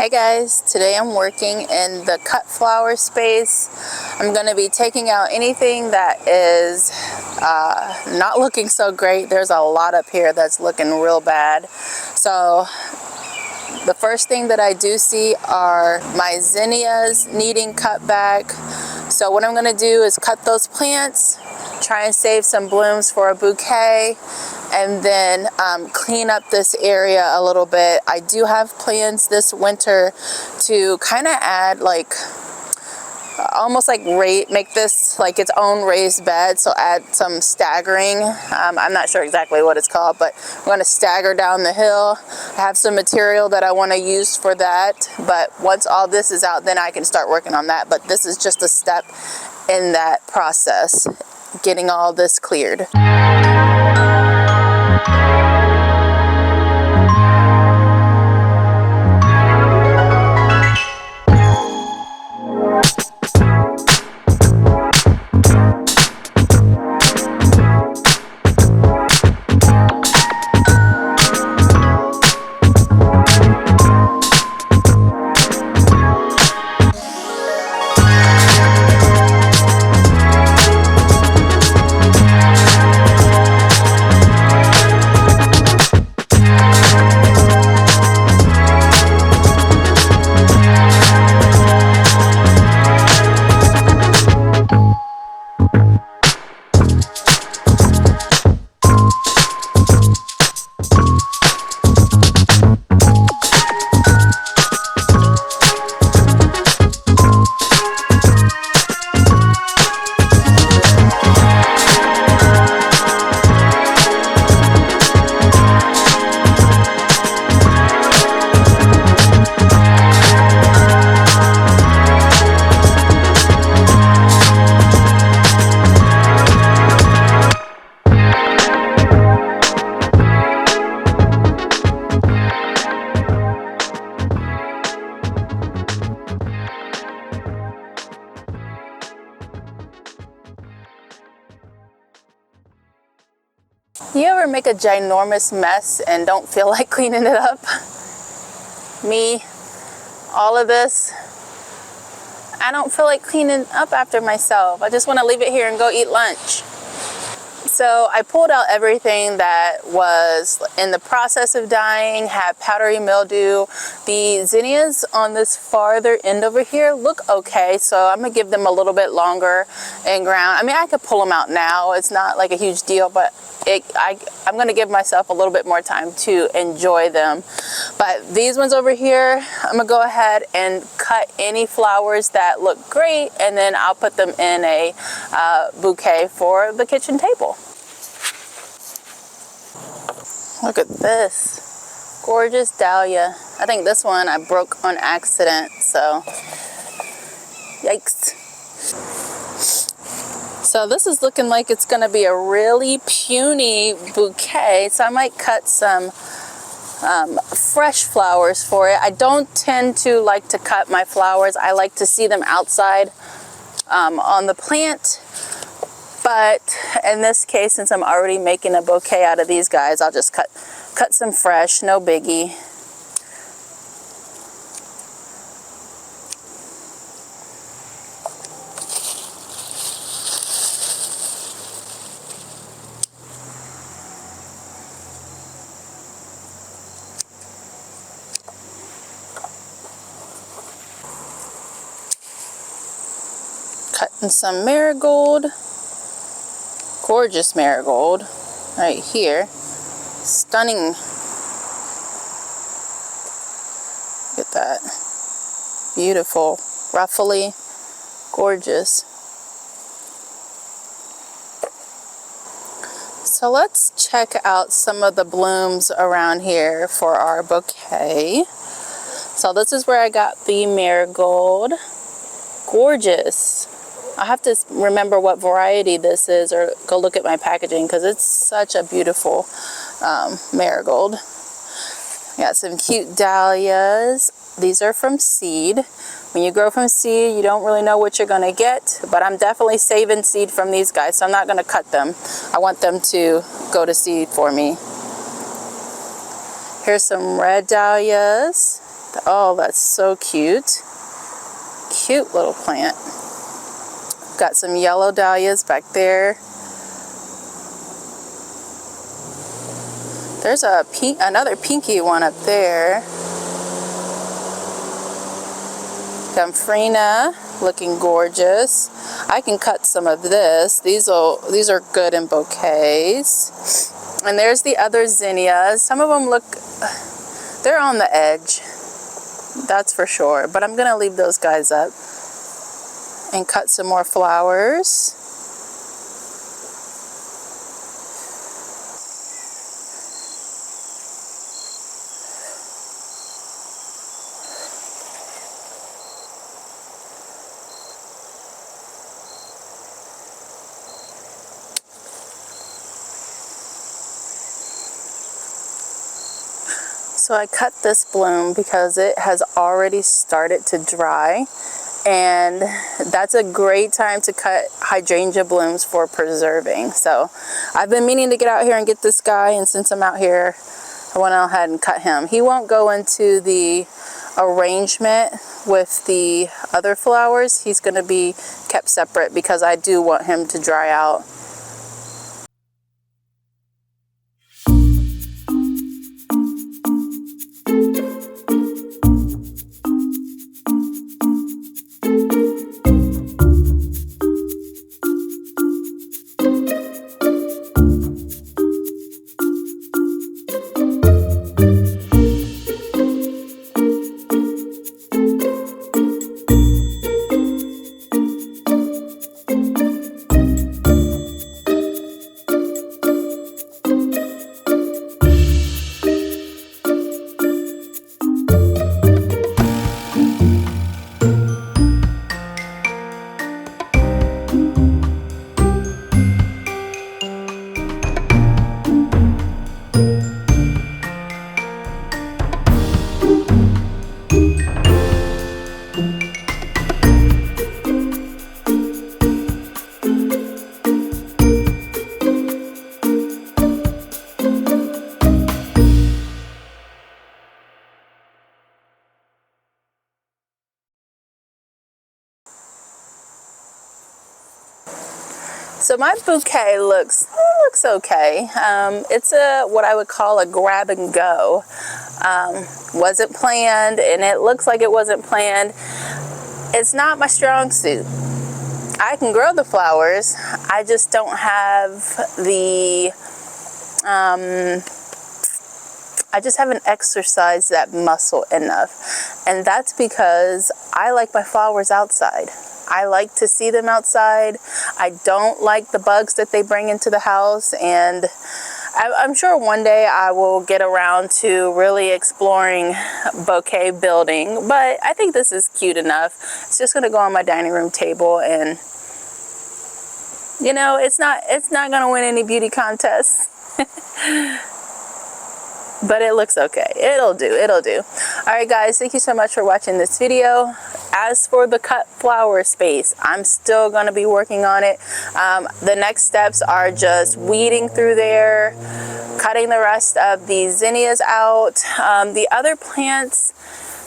Hey guys, today I'm working in the cut flower space. I'm going to be taking out anything that is not looking so great. There's a lot up here that's looking real bad. So the first thing that I do see are my zinnias needing cut back. So what I'm going to do is cut those plants, try and save some blooms for a bouquet, and then clean up this area a little bit. I do have plans this winter to kind of add like almost like make this like its own raised bed, so add some staggering. I'm not sure exactly what it's called, but I'm going to stagger down the hill. I have some material that I want to use for that, but once all this is out, then I can start working on that. But this is just a step in that process, getting all this cleared. You ever make a ginormous mess and don't feel like cleaning it up? Me, all of this, I don't feel like cleaning up after myself. I just want to leave it here and go eat lunch. So I pulled out everything that was in the process of dying, had powdery mildew. The zinnias on this farther end over here look okay, so I'm gonna give them a little bit longer in ground. I mean, I could pull them out now. It's not like a huge deal, but I'm gonna give myself a little bit more time to enjoy them. But these ones over here, I'm gonna go ahead and cut any flowers that look great, and then I'll put them in a bouquet for the kitchen table. Look at this gorgeous dahlia. I think this one I broke on accident, so yikes. So this is looking like it's going to be a really puny bouquet, so I might cut some fresh flowers for it. I don't tend to like to cut my flowers. I like to see them outside on the plant. But in this case, since I'm already making a bouquet out of these guys, I'll just cut some fresh, no biggie. Cutting some marigold. Gorgeous marigold right here. Stunning. Look at that. Beautiful. Ruffly. Gorgeous. So let's check out some of the blooms around here for our bouquet. So this is where I got the marigold. Gorgeous. I have to remember what variety this is, or go look at my packaging, because it's such a beautiful marigold. Got some cute dahlias. These are from seed. When you grow from seed, you don't really know what you're going to get, but I'm definitely saving seed from these guys, so I'm not going to cut them. I want them to go to seed for me. Here's some red dahlias. Oh, that's so cute. Cute little plant. Got some yellow dahlias back there. There's a another pinky one up there. Gomphrena, looking gorgeous. I can cut some of this. These are good in bouquets. And there's the other zinnias. Some of them look, they're on the edge. That's for sure. But I'm gonna leave those guys up and cut some more flowers. So I cut this bloom because it has already started to dry, and that's a great time to cut hydrangea blooms for preserving. So I've been meaning to get out here and get this guy, and since I'm out here, I went ahead and cut him. He won't go into the arrangement with the other flowers. He's going to be kept separate because I do want him to dry out. So my bouquet looks okay. It's what I would call a grab and go. Wasn't planned, and it looks like it wasn't planned. It's not my strong suit. I can grow the flowers. I just don't have the, I just haven't exercised that muscle enough. And that's because I like my flowers outside. I like to see them outside. I don't like the bugs that they bring into the house, and I'm sure one day I will get around to really exploring bouquet building, but I think this is cute enough. It's just going to go on my dining room table, and you know, it's not going to win any beauty contests. But it looks okay. It'll do. All right, guys, thank you so much for watching this video. As for the cut flower space, I'm still going to be working on it. The next steps are just weeding through there, cutting the rest of the zinnias out. The other plants,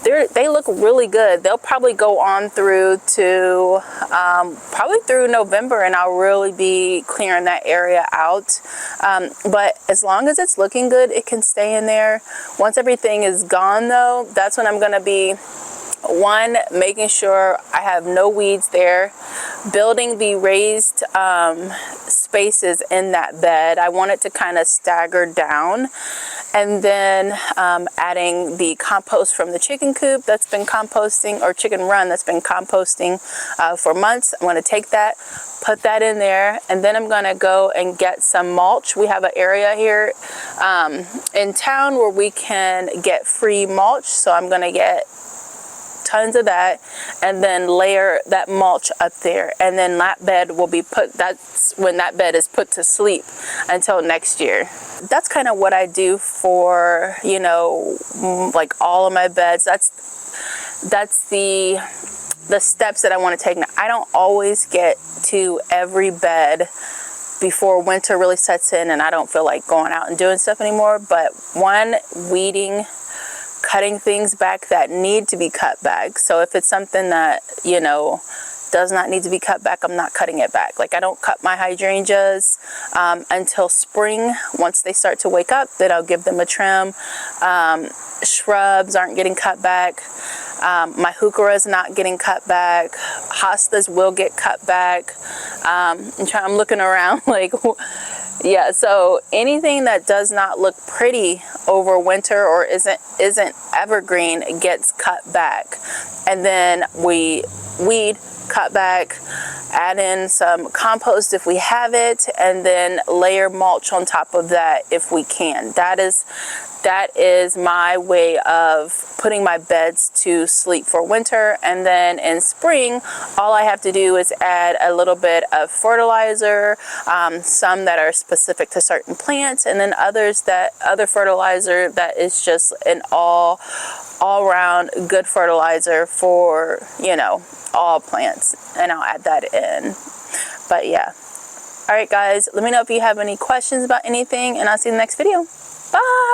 they look really good. They'll probably go on through to probably through November, and I'll really be clearing that area out. But as long as it's looking good, it can stay in there. Once everything is gone, though, that's when I'm going to be making sure I have no weeds there, building the raised spaces in that bed. I want it to kind of stagger down, and then adding the compost from the chicken coop that's been composting, or chicken run that's been composting for months. I'm going to take that, put that in there, and then I'm going to go and get some mulch. We have an area here in town where we can get free mulch, so I'm going to get tons of that and then layer that mulch up there, and then that bed will be that's when that bed is put to sleep until next year. That's kind of what I do for, you know, like all of my beds. That's the steps that I want to take. Now, I don't always get to every bed before winter really sets in and I don't feel like going out and doing stuff anymore, but weeding, cutting things back that need to be cut back. So if it's something that, you know, does not need to be cut back, I'm not cutting it back. Like I don't cut my hydrangeas until spring. Once they start to wake up, then I'll give them a trim. Shrubs aren't getting cut back. My heuchera is not getting cut back. Hostas will get cut back. I'm looking around like, yeah, so anything that does not look pretty over winter or isn't evergreen gets cut back. And then we weed, cut back, add in some compost if we have it, and then layer mulch on top of that if we can. That is my way of putting my beds to sleep for winter. And then in spring, all I have to do is add a little bit of fertilizer, some that are specific to certain plants, and then other fertilizer that is just an all-round good fertilizer for, you know, all plants, and I'll add that in. But yeah, all right guys, let me know if you have any questions about anything, and I'll see you in the next video. Bye.